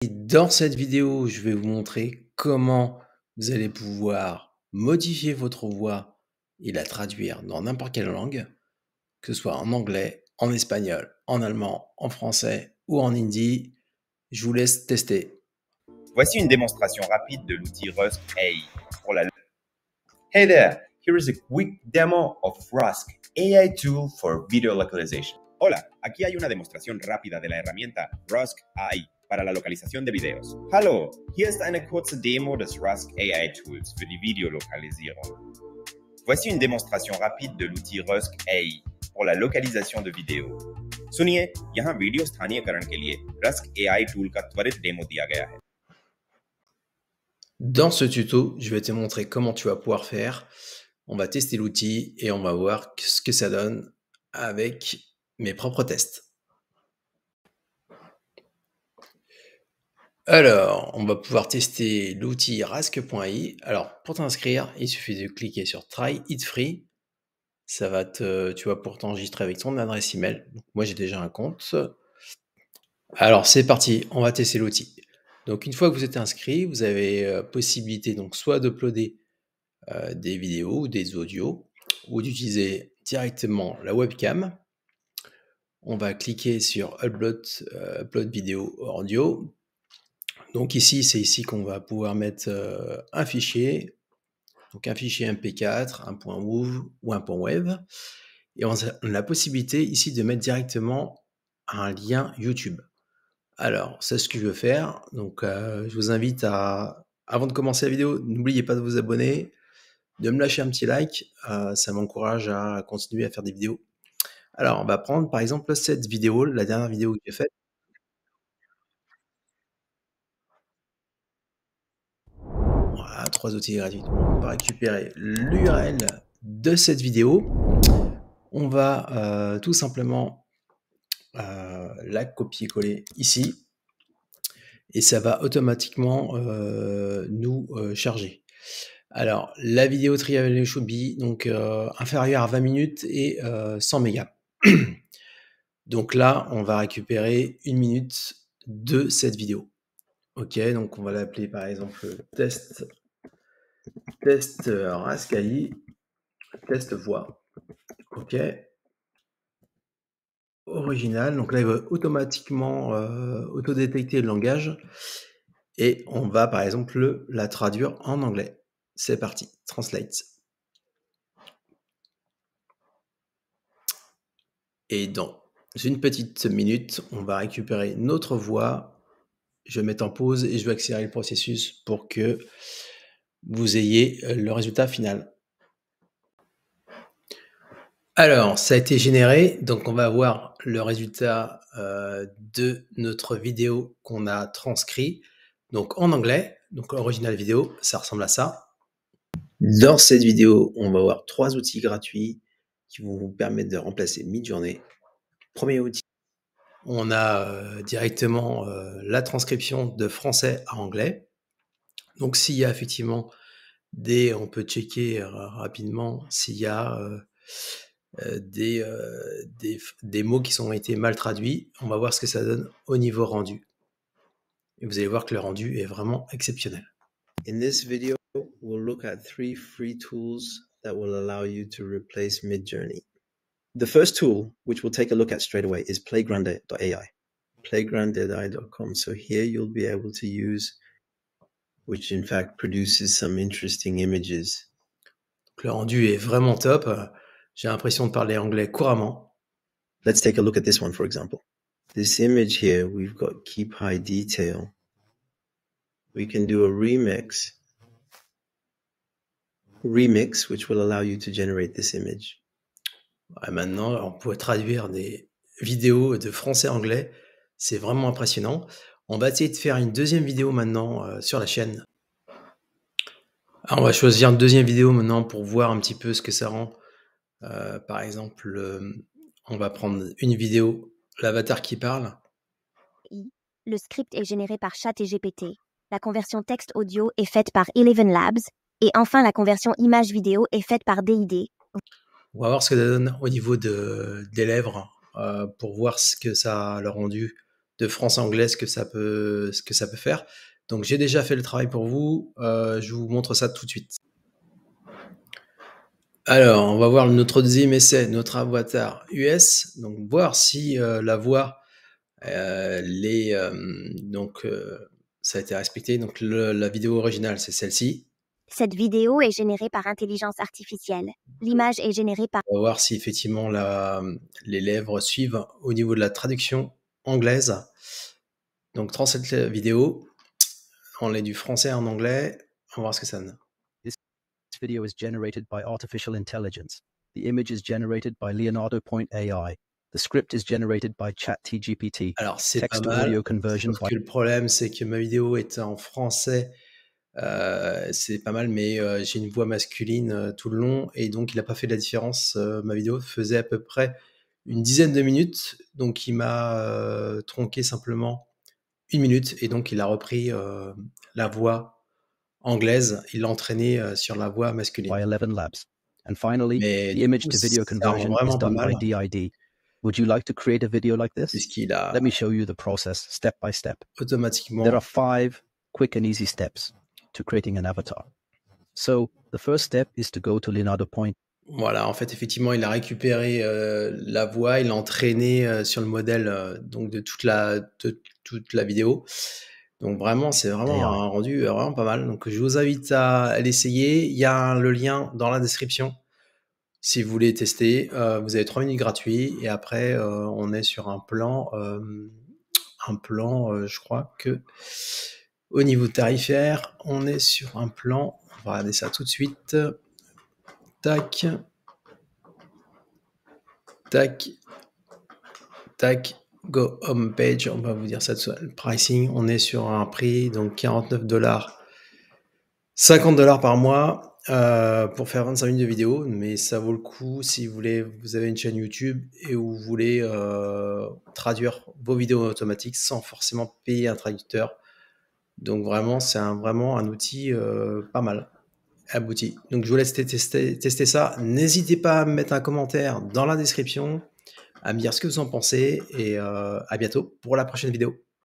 Dans cette vidéo, je vais vous montrer comment vous allez pouvoir modifier votre voix et la traduire dans n'importe quelle langue, que ce soit en anglais, en espagnol, en allemand, en français ou en hindi. Je vous laisse tester. Voici une démonstration rapide de l'outil Rusk AI pour la... Hey there, here is a quick demo of Rusk AI tool for video localization. Hola, aquí hay una demostración rápida de la herramienta Rusk AI para la localización de videos. Hallo, hier ist eine kurze Demo des Rusk AI Tools für die Videolokalisierung. Voici une démonstration rapide de l'outil Rusk AI pour la localisation de vidéos. सुनिए, यहाँ वीडियो स्थानीयकरण के लिए Rusk AI tool का त्वरित डेमो दिया गया है. Dans ce tuto, je vais te montrer comment tu vas pouvoir faire. On va tester l'outil et on va voir ce que ça donne avec mes propres tests. Alors, on va pouvoir tester l'outil Rask.ai. Alors, pour t'inscrire, il suffit de cliquer sur Try It Free. Ça va tu vas pouvoir t'enregistrer avec ton adresse email. Donc, moi, j'ai déjà un compte. Alors, c'est parti, on va tester l'outil. Donc, une fois que vous êtes inscrit, vous avez possibilité donc soit d'uploader des vidéos ou des audios, ou d'utiliser directement la webcam. On va cliquer sur Upload vidéo audio. Donc ici, c'est ici qu'on va pouvoir mettre un fichier, donc un fichier MP4, un .wav ou un .wav. Et on a la possibilité ici de mettre directement un lien YouTube. Alors, c'est ce que je veux faire. Donc, je vous invite à, avant de commencer la vidéo, n'oubliez pas de vous abonner, de me lâcher un petit like. Ça m'encourage à continuer à faire des vidéos. Alors, on va prendre par exemple cette vidéo, la dernière vidéo que j'ai faite. Voilà, 3 outils gratuits. On va récupérer l'URL de cette vidéo. On va tout simplement la copier-coller ici. Et ça va automatiquement nous charger. Alors, la vidéo Trial Showbie, donc inférieure à 20 minutes et 100 mégas. Donc là, on va récupérer 1 minute de cette vidéo. Ok, donc on va l'appeler par exemple test Rask AI, test voix. Ok. Original, donc là il va automatiquement autodétecter le langage et on va par exemple la traduire en anglais. C'est parti, translate. Et dans une petite minute, on va récupérer notre voix. Je vais mettre en pause et je vais accélérer le processus pour que vous ayez le résultat final. Alors, ça a été généré, donc on va voir le résultat de notre vidéo qu'on a transcrit, donc en anglais, donc l'original vidéo, ça ressemble à ça. Dans cette vidéo, on va voir 3 outils gratuits qui vont vous permettre de remplacer Midjourney. Premier outil, on a directement la transcription de français à anglais. Donc s'il y a effectivement on peut checker rapidement s'il y a des mots qui ont été mal traduits. On va voir ce que ça donne au niveau rendu. Et vous allez voir que le rendu est vraiment exceptionnel. In this video, we'll look at 3 free tools that will allow you to replace Midjourney. The first tool, which we'll take a look at straight away, is playground.ai. Playground.ai.com. So here you'll be able to use, which in fact produces some interesting images. Donc le rendu est vraiment top. J'ai l'impression de parler anglais couramment. Let's take a look at this one, for example. This image here, we've got keep high detail. We can do a remix, which will allow you to generate this image. Et maintenant, on peut traduire des vidéos de français-anglais. C'est vraiment impressionnant. On va essayer de faire une deuxième vidéo maintenant sur la chaîne. Alors, on va choisir une deuxième vidéo maintenant pour voir un petit peu ce que ça rend. Par exemple, on va prendre une vidéo, l'avatar qui parle. Le script est généré par ChatGPT. La conversion texte-audio est faite par Eleven Labs. Et enfin, la conversion image-vidéo est faite par DID. On va voir ce que ça donne au niveau des lèvres pour voir ce que ça a le rendu de français-anglais ce que ça peut faire. Donc j'ai déjà fait le travail pour vous, je vous montre ça tout de suite. Alors, on va voir notre deuxième essai, notre avatar US, donc voir si la voix, ça a été respecté. Donc la vidéo originale, c'est celle-ci. Cette vidéo est générée par intelligence artificielle. L'image est générée par... On va voir si effectivement les lèvres suivent au niveau de la traduction anglaise. Donc, translate la vidéo. On est du français en anglais. On va voir ce que ça donne. This video is generated by artificial intelligence. The image is generated by Leonardo.ai. The script is generated by ChatGPT. Alors, c'est pas Text to mal. audio conversion Sauf que le problème, c'est que ma vidéo est en français. C'est pas mal, mais j'ai une voix masculine tout le long, et donc il n'a pas fait de la différence. Ma vidéo faisait à peu près une dizaine de minutes, donc il m'a tronqué simplement 1 minute, et donc il a repris la voix anglaise, il l'a entraîné sur la voix masculine. by 11 Labs. And finally, Mais the du image coup, to video ça rend conversion is vraiment pas done by mal, DID. Would you like to create a video like this? puisqu'il a Let me show you the process step by step. automatiquement... There are 5 quick and easy steps to creating an avatar. So the first step is to go to Leonardo Point. Voilà, en fait, effectivement, il a récupéré la voix, il l'a entraîné sur le modèle donc de toute la vidéo. Donc vraiment, c'est vraiment un rendu vraiment pas mal. Donc je vous invite à l'essayer. Il y a le lien dans la description si vous voulez tester. Vous avez 3 minutes gratuits, et après on est sur un plan, je crois que au niveau tarifaire, on est sur un plan. On va regarder ça tout de suite. Tac. Tac. Tac. Go home page. On va vous dire ça. Le pricing, on est sur un prix, donc $49. $50 par mois pour faire 25 minutes de vidéo, mais ça vaut le coup si vous avez une chaîne YouTube et vous voulez traduire vos vidéos automatiques sans forcément payer un traducteur. Donc vraiment, c'est vraiment un outil pas mal, abouti. Donc je vous laisse tester ça. N'hésitez pas à me mettre un commentaire dans la description, à me dire ce que vous en pensez, et à bientôt pour la prochaine vidéo.